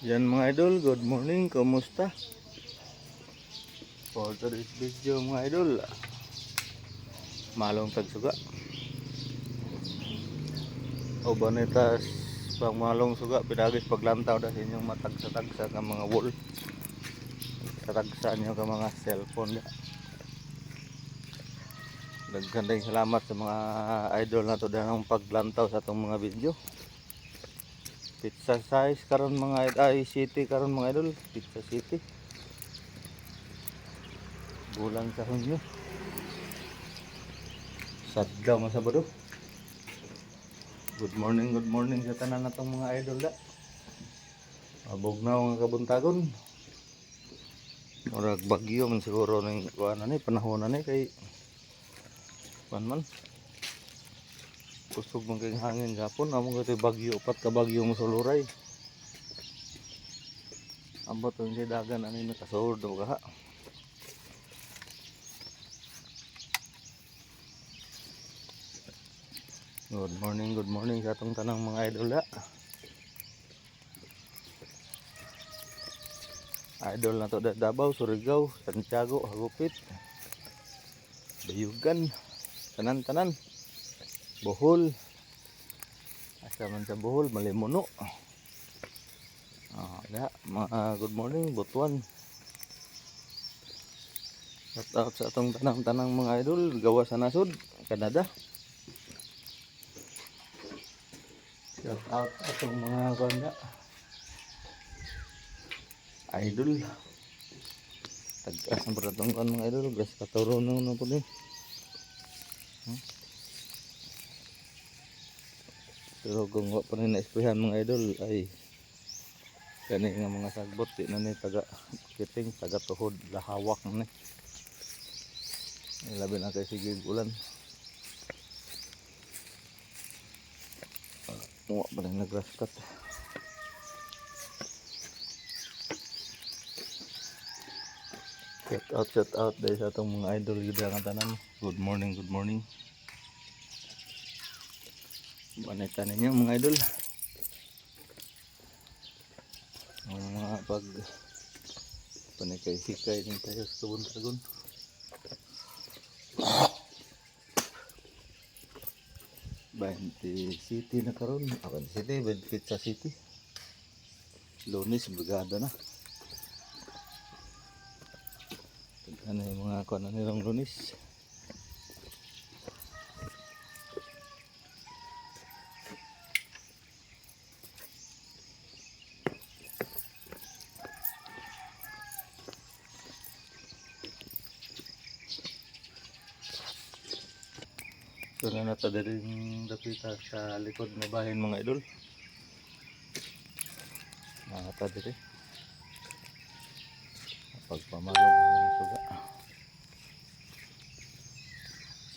Yan mga idol, good morning, kumusta? For today's video mga idol, malong tagsuga o banitas pang malong suga pinagis paglantaw dahil inyong matagsa-tagsa ka mga wall tatagsa nyo ka mga cellphone. Nagandang salamat sa mga idol na to dahil ng paglantaw sa itong mga video. Pizza size karon mga city karon mga idol, pizza city bulan sa hunyo sadlaw nga Sabado. Good morning sa tanan natong mga idol da. Abog na nga kabuntagon. Murag bagyo man siguro ning kuan ani panahon ani kay kuan man. Kusog man kay hangin gapon amo gatoy bagyo upat ka bagyo mo suluray. Ambot ang dagan ani nakasud do ka. Good morning sa atong tanang mga idol da. Idol na to da Davao, Surigao, Santiago, Hagupit, Bayugan, tanan-tanan, Bohol, asa man sa Bohol, Malimuno. Mga good morning, Butuan. Shout out sa atong tanang mga idol, gawa sa nasod, Canada. Shout out atong mga kanda idol. Tag-as na beratong kan mga idol, gas katurunan na po din. Pero kung wala pa rin na-esprehan mga idol ay kani nga mga sagbot di na ni taga kiting, taga tuhod, lahawak na ni. Labi na kay sige ulan. Wala pa rin nag-grass cut. Shout out dahil sa itong mga idol gida nga tanan. Good morning. Banita ninyo mga idol. Ang mga panikay-hikay din tayo sa Kabuntagon. City na karon. Awan City, Pizza City. Lunes, brigada na. Ano yung mga kuan nilang Lunes. So na natadaling dapita sa likod na bahin mga idol. Nakatadali. Pagpamalong ng suga.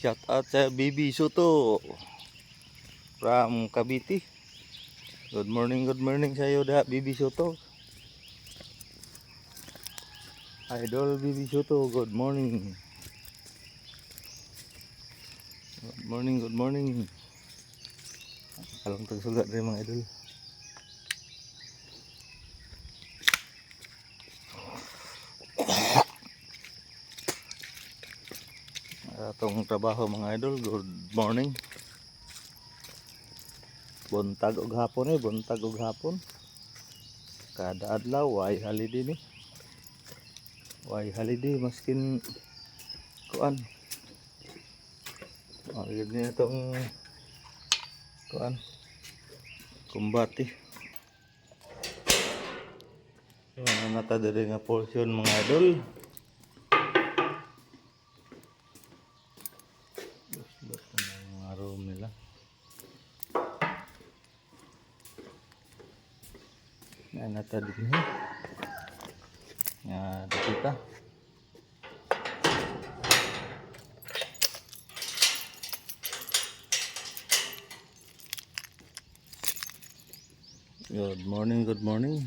Shout out sa Bibi Soto from Cavite. Good morning sa iyo da Bibi Soto. Idol Bibi Soto, good morning. Good morning. Alang tagsuga rin mga idol. Atong trabaho mga idol, good morning. Buntag og hapon. Kada adlaw way holiday ni. Way holiday maskin kuan. Yun niya itong kuan kumbati. Natadali nga portion mga idol. Mga room nila. Natadali nga. Dito. Good morning.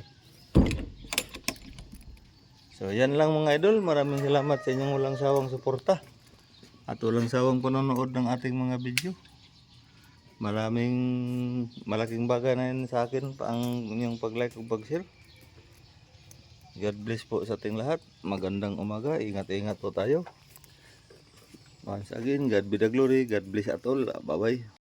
So yan lang mga idol, maraming salamat sa inyong walang sawang suporta at walang sawang panonood ng ating mga video. Malaking bagay na yun sa akin ang inyong pag-like o pag-share. God bless po sa ating lahat. Magandang umaga. Ingat-ingat po tayo. Once again, God be the glory. God bless at all. Bye-bye.